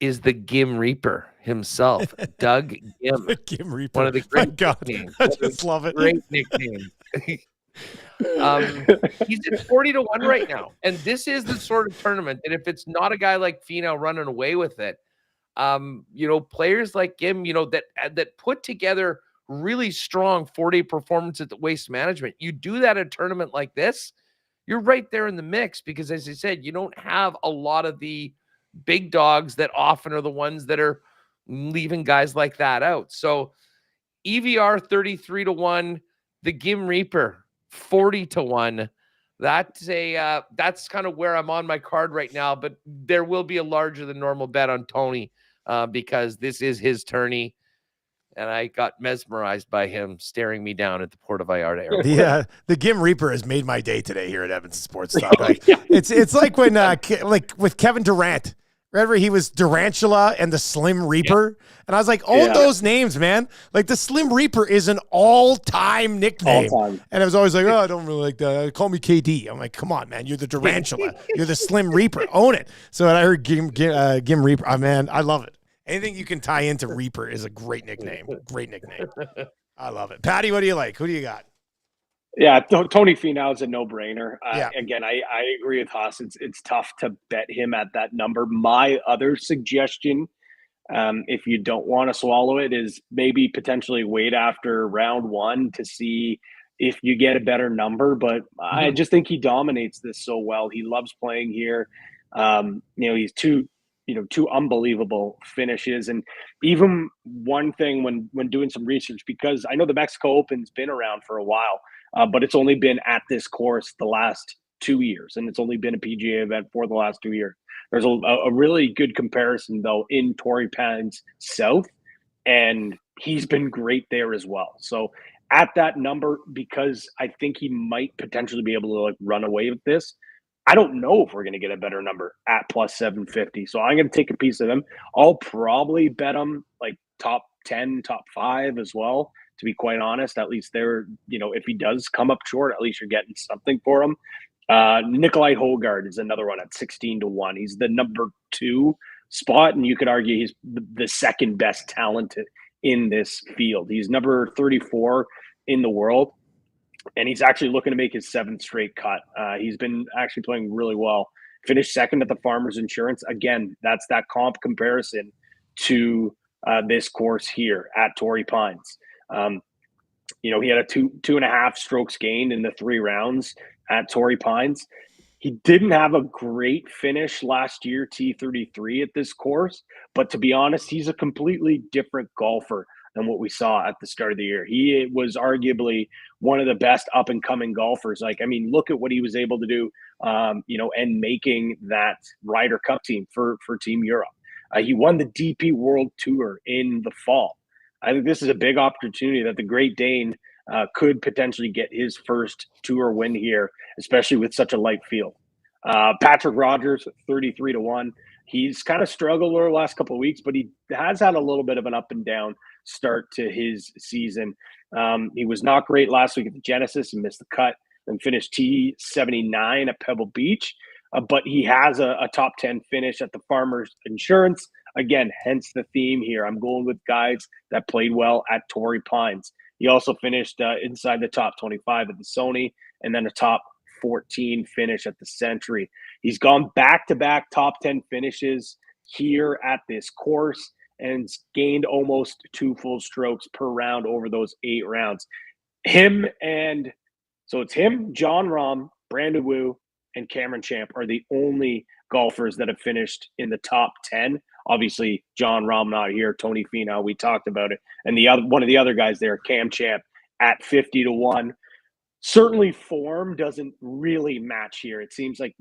is the Gim Reaper himself, Doug Gim. The Gim Reaper. One of the great nicknames. I just love it. Great nicknames. He's at 40-1 right now. And this is the sort of tournament that if it's not a guy like Finau running away with it, players like him, that put together really strong 4-day performance at the Waste Management. You do that at a tournament like this, you're right there in the mix because, as I said, you don't have a lot of the big dogs that often are the ones that are leaving guys like that out. So EVR 33-1, the Gim Reaper 40-1. That's kind of where I'm on my card right now, but there will be a larger than normal bet on Tony because this is his tourney, and I got mesmerized by him staring me down at the Puerto Vallarta airport. Yeah, the Gim Reaper has made my day today here at Edmonton Sports Talk. Like, it's like when like with Kevin Durant. Remember, he was Durantula and the Slim Reaper. And I was like, own those names, man. Like, the Slim Reaper is an all-time nickname. All-time. And I was always like, oh, I don't really like that. Call me KD. I'm like, come on, man. You're the Durantula. You're the Slim Reaper. Own it. So I heard Gim Reaper. Oh, man, I love it. Anything you can tie into Reaper is a great nickname. Great nickname. I love it. Patty, what do you like? Who do you got? Yeah, Tony Finau is a no-brainer. Yeah. Again, I agree with Haas. It's tough to bet him at that number. My other suggestion, if you don't want to swallow it, is maybe potentially wait after round one to see if you get a better number. But I just think he dominates this so well. He loves playing here. He's two unbelievable finishes. And even one thing when doing some research, because I know the Mexico Open's been around for a while, but it's only been at this course the last 2 years, and it's only been a PGA event for the last 2 years. There's a really good comparison, though, in Torrey Pines South, and he's been great there as well. So at that number, because I think he might potentially be able to run away with this, I don't know if we're going to get a better number at plus 750. So I'm going to take a piece of him. I'll probably bet him like top 10, top 5 as well, to be quite honest. At least there, if he does come up short, at least you're getting something for him. Nikolai Hogard is another one at 16-1. He's the number 2 spot, and you could argue he's the second best talent in this field. He's number 34 in the world, and he's actually looking to make his 7th straight cut. He's been actually playing really well. Finished second at the Farmers Insurance. Again, that's that comp comparison to this course here at Torrey Pines. He had a 2.5 strokes gained in the 3 rounds at Torrey Pines. He didn't have a great finish last year, T33 at this course, but to be honest, he's a completely different golfer than what we saw at the start of the year. He was arguably one of the best up and coming golfers. Look at what he was able to do, and making that Ryder Cup team for Team Europe. He won the DP World Tour in the fall. I think this is a big opportunity that the Great Dane could potentially get his first tour win here, especially with such a light field. Patrick Rogers, 33-1. He's kind of struggled over the last couple of weeks, but he has had a little bit of an up and down start to his season. He was not great last week at the Genesis and missed the cut and finished T79 at Pebble Beach. But he has a top 10 finish at the Farmers Insurance. Again, hence the theme here. I'm going with guys that played well at Torrey Pines. He also finished inside the top 25 at the Sony, and then a top 14 finish at the Century. He's gone back-to-back top 10 finishes here at this course and gained almost 2 full strokes per round over those 8 rounds. It's him, John Rahm, Brandon Wu, and Cameron Champ are the only golfers that have finished in the top 10. Obviously, John Rahm not here, Tony Finau, we talked about it. And one of the other guys there, Cam Champ, at 50-1. Certainly form doesn't really match here. It seems like,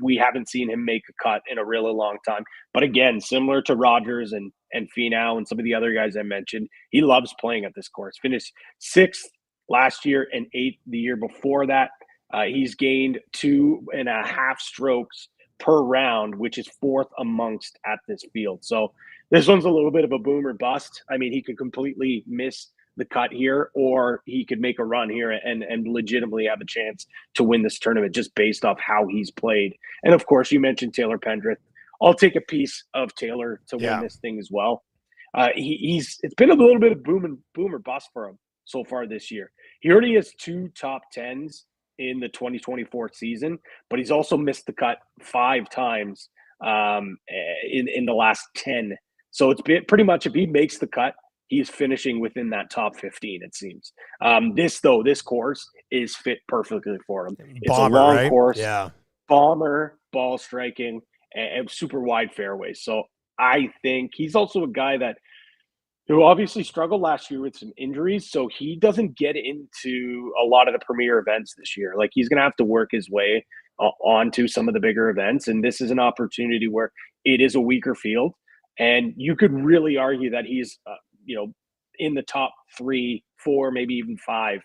we haven't seen him make a cut in a really long time. But again, similar to Rogers and Finau and some of the other guys I mentioned, he loves playing at this course. Finished 6th last year and 8th the year before that. He's gained 2.5 strokes per round, which is 4th amongst at this field. So this one's a little bit of a boom or bust. He could completely miss the cut here, or he could make a run here and legitimately have a chance to win this tournament just based off how he's played. And of course, you mentioned Taylor Pendrith. I'll take a piece of Taylor to win this thing as well. It's been a little bit of boom or bust for him so far this year. He already has 2 top 10s in the 2024 season, but he's also missed the cut 5 times in the last 10. So it's been pretty much, if he makes the cut, he's finishing within that top 15, it seems. This course is fit perfectly for him. It's Bomber, a long right? course, Yeah. bomber, ball striking, and super wide fairways. So I think he's also a guy who obviously struggled last year with some injuries, so he doesn't get into a lot of the premier events this year. He's going to have to work his way onto some of the bigger events, and this is an opportunity where it is a weaker field, and you could really argue that he's, in the top 3, 4, maybe even 5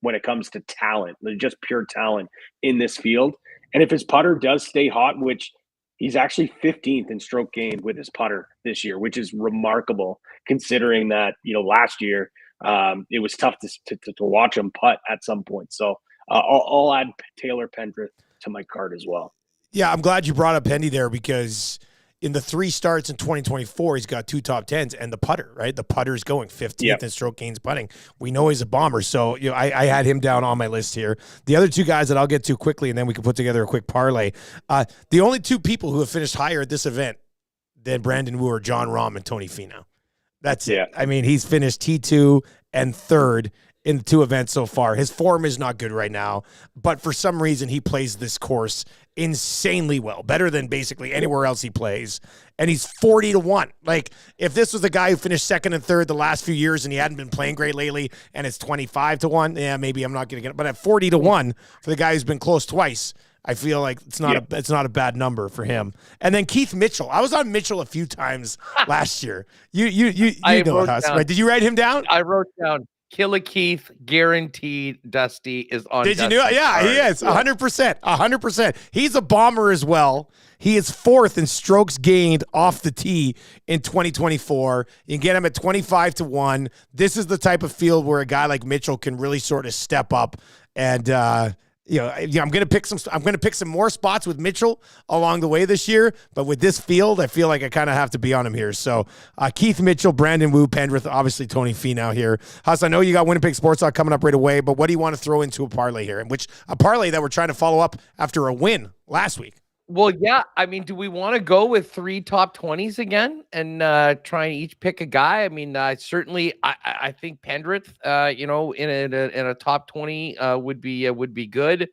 when it comes to talent, just pure talent in this field. And if his putter does stay hot, which he's actually 15th in stroke gained with his putter this year, which is remarkable considering that, last year it was tough to watch him putt at some point. So I'll add Taylor Pendrith to my card as well. Yeah, I'm glad you brought up Pendy there because in the 3 starts in 2024, he's got 2 top 10s and the putter, right? The putter's going 15th in stroke gains putting. We know he's a bomber. So, I had him down on my list here. The other 2 guys that I'll get to quickly, and then we can put together a quick parlay. The only 2 people who have finished higher at this event than Brandon Wu are John Rahm and Tony Finau. That's it. He's finished T2 and 3rd in the 2 events so far. His form is not good right now, but for some reason he plays this course insanely well, better than basically anywhere else he plays. And he's 40-1. If this was a guy who finished 2nd and 3rd the last few years and he hadn't been playing great lately and it's 25-1, maybe I'm not going to get it. But at 40-1 for the guy who's been close twice, I feel like it's not a bad number for him. And then Keith Mitchell. I was on Mitchell a few times last year. You know us, right? Did you write him down? I wrote down Killer Keith, guaranteed Dusty is on. Did you know? Yeah, he is. 100%. 100%. He's a bomber as well. He is 4th in strokes gained off the tee in 2024. You can get him at 25-1. This is the type of field where a guy like Mitchell can really sort of step up and I'm going to pick some more spots with Mitchell along the way this year, but with this field, I feel like I kind of have to be on him here. So Keith Mitchell, Brandon Wu, Pendrith, obviously Tony Finau here. Huss, I know you got Winnipeg Sports Talk coming up right away, but what do you want to throw into a parlay here? And a parlay that we're trying to follow up after a win last week. Well, yeah. I mean, do we want to go with 3 top 20s again and try and each pick a guy? I mean, certainly, I think Pendrith, in a top 20 would be good.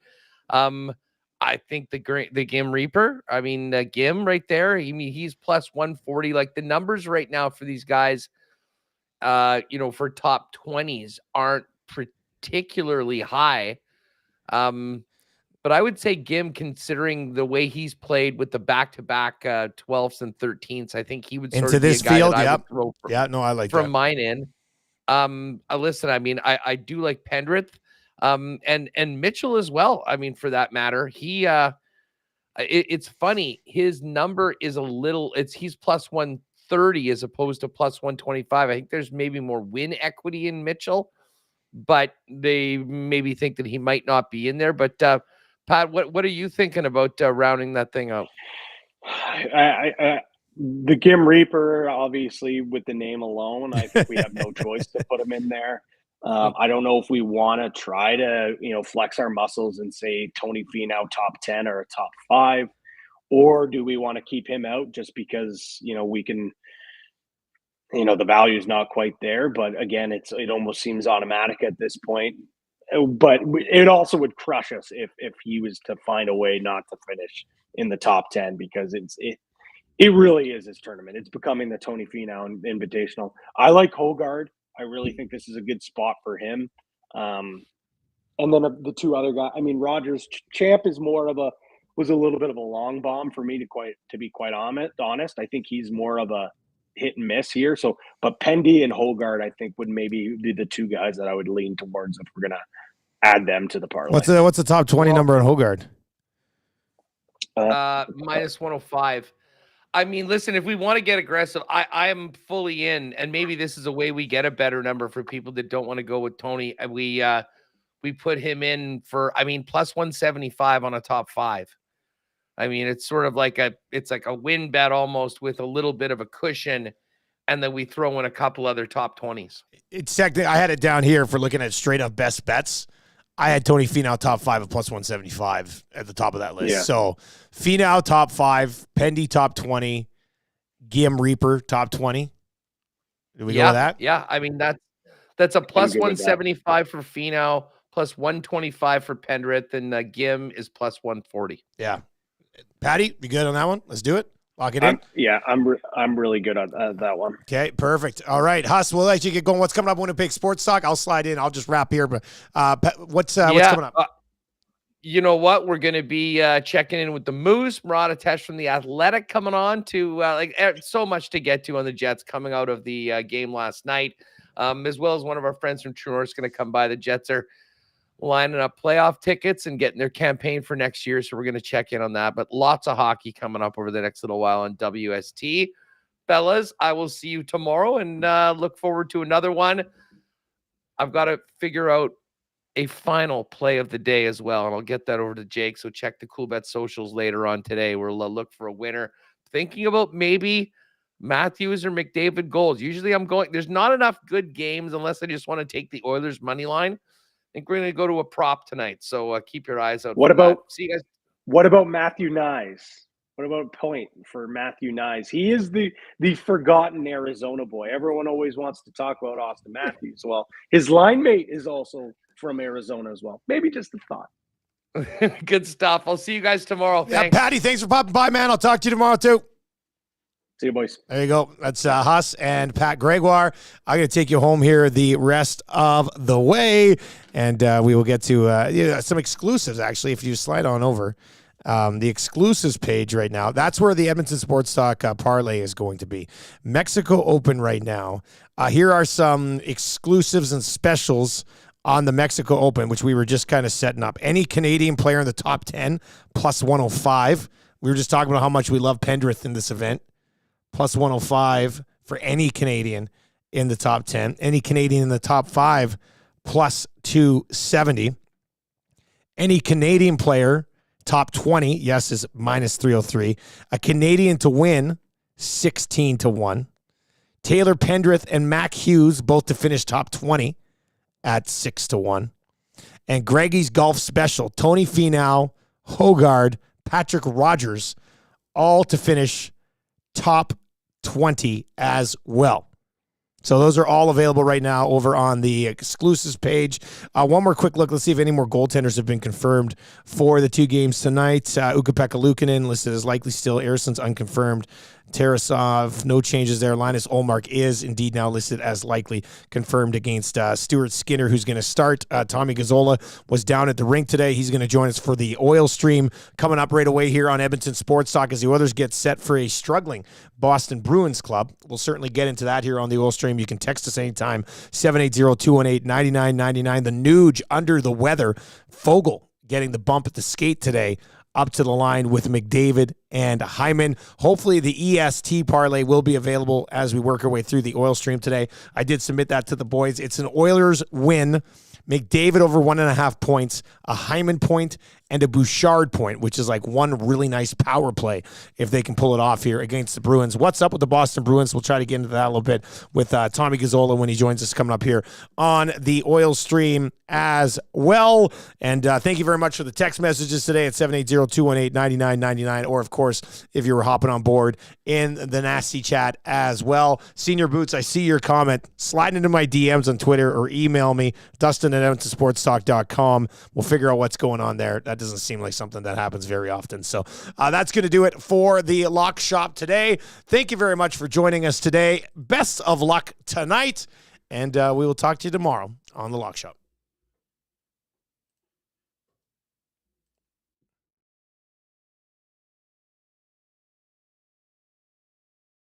I think the Gim Reaper. I mean, Gim right there. I mean, he's plus 140. Like the numbers right now for these guys, for top 20s aren't particularly high. But I would say Gim, considering the way he's played with the back-to-back 12s and 13s, I think he would sort into of be this a guy field. that I would throw I like from that. mine in. Listen, I mean, I do like Pendrith, and Mitchell as well. I mean, for that matter, it's funny. His number is he's plus 130 as opposed to plus 125. I think there's maybe more win equity in Mitchell, but they maybe think that he might not be in there. But Pat, what are you thinking about rounding that thing out? The Gim Reaper, obviously, with the name alone, I think we have no choice to put him in there. I don't know if we want to try to, flex our muscles and say Tony Finau top 10 or a top 5, or do we want to keep him out just because, we can, the value is not quite there. But again, it almost seems automatic at this point. But it also would crush us if he was to find a way not to finish in the top 10, because it really is his tournament. It's becoming the Tony Finau Invitational. I like Hogard. I really think this is a good spot for him. And then the two other guys. I mean, Rogers Champ is was a little bit of a long bomb for me to be quite honest. I think he's more of a hit and miss here. So, but Pendy and Hogard, I think, would maybe be the two guys that I would lean towards if we're gonna add them to the parlay. What's the top 20 number on Hogard? Minus 105. I mean, listen, if we want to get aggressive, I am fully in, and maybe this is a way we get a better number for people that don't want to go with Tony. And we put him in for, plus 175 on a top 5. I mean, it's sort of like a win bet almost with a little bit of a cushion, and then we throw in a couple other top 20s. It's technically, I had it down here for looking at straight up best bets. I had Tony Finau top 5 at plus 175 at the top of that list. Yeah. So Finau top 5, Pendy top 20, Gim Reaper top 20. Did we go with that? Yeah. I mean, that's a plus 175 for Finau, plus 125 for Pendrith, and Gim is plus 140. Yeah. Patty, you good on that one? Let's do it. Lock it in. I'm really good on that one. Okay, perfect. All right, Huss, we'll let you get going. What's coming up on Winnipeg Sports Talk? I'll slide in. I'll just wrap here. But what's coming up? You know what? We're going to be checking in with the Moose. Murata Tesh from The Athletic coming on to so much to get to on the Jets coming out of the game last night, as well as one of our friends from True North is going to come by. The Jets are lining up playoff tickets and getting their campaign for next year. So we're going to check in on that, but lots of hockey coming up over the next little while on WST. Fellas, I will see you tomorrow and look forward to another one. I've got to figure out a final play of the day as well, and I'll get that over to Jake. So check the Cool Bet socials later on today. We'll look for a winner. Thinking about maybe Matthews or McDavid goals. Usually there's not enough good games unless I just want to take the Oilers money line. I think we're going to go to a prop tonight, so keep your eyes out. See you guys. What about Matthew Nyes? What about point for Matthew Nyes? He is the forgotten Arizona boy. Everyone always wants to talk about Austin Matthews. Well, his line mate is also from Arizona as well. Maybe just a thought. Good stuff. I'll see you guys tomorrow. Yeah, Thanks. Patty, thanks for popping by, man. I'll talk to you tomorrow, too. See you, boys. There you go. That's Huss and Pat Gregoire. I'm going to take you home here the rest of the way, and we will get to some exclusives, actually, if you slide on over. The exclusives page right now, that's where the Edmonton Sports Talk parlay is going to be. Mexico Open right now. Here are some exclusives and specials on the Mexico Open, which we were just kind of setting up. Any Canadian player in the top 10, plus 105. We were just talking about how much we love Pendrith in this event. Plus 105 for any Canadian in the top 10. Any Canadian in the top 5, plus 270. Any Canadian player, top 20, yes, is minus 303. A Canadian to win, 16-1. Taylor Pendrith and Mac Hughes, both to finish top 20 at 6-1. And Greggy's golf special, Tony Finau, Hogard, Patrick Rogers, all to finish top 20 as well. So those are all available right now over on the exclusives page. One more quick look. Let's see if any more goaltenders have been confirmed for the 2 games tonight. Ukko-Pekka Luukkonen listed as likely still. Erson's unconfirmed. Tarasov, no changes there. Linus Ullmark is indeed now listed as likely, confirmed against Stuart Skinner, who's going to start. Tommy Gazzola was down at the rink today. He's going to join us for the oil stream coming up right away here on Edmonton Sports Talk as the Oilers get set for a struggling Boston Bruins club. We'll certainly get into that here on the oil stream. You can text us anytime, 780-218-9999. The Nuge under the weather. Fogle getting the bump at the skate today, up to the line with McDavid and Hyman. Hopefully the EST parlay will be available as we work our way through the oil stream today. I did submit that to the boys. It's an Oilers win, McDavid over 1.5 points, a Hyman point, and a Bouchard point, which is like one really nice power play if they can pull it off here against the Bruins. What's up with the Boston Bruins? We'll try to get into that a little bit with Tommy Gazzola when he joins us coming up here on the oil stream as well. And thank you very much for the text messages today at 780-218-9999, or, of course, if you were hopping on board in the nasty chat as well. Senior Boots, I see your comment. Slide into my DMs on Twitter or email me, Dustin@EdmontonSportsTalk.com. We'll figure out what's going on there. That doesn't seem like something that happens very often. So that's going to do it for the Lock Shop today. Thank you very much for joining us today. Best of luck tonight, and we will talk to you tomorrow on the Lock Shop.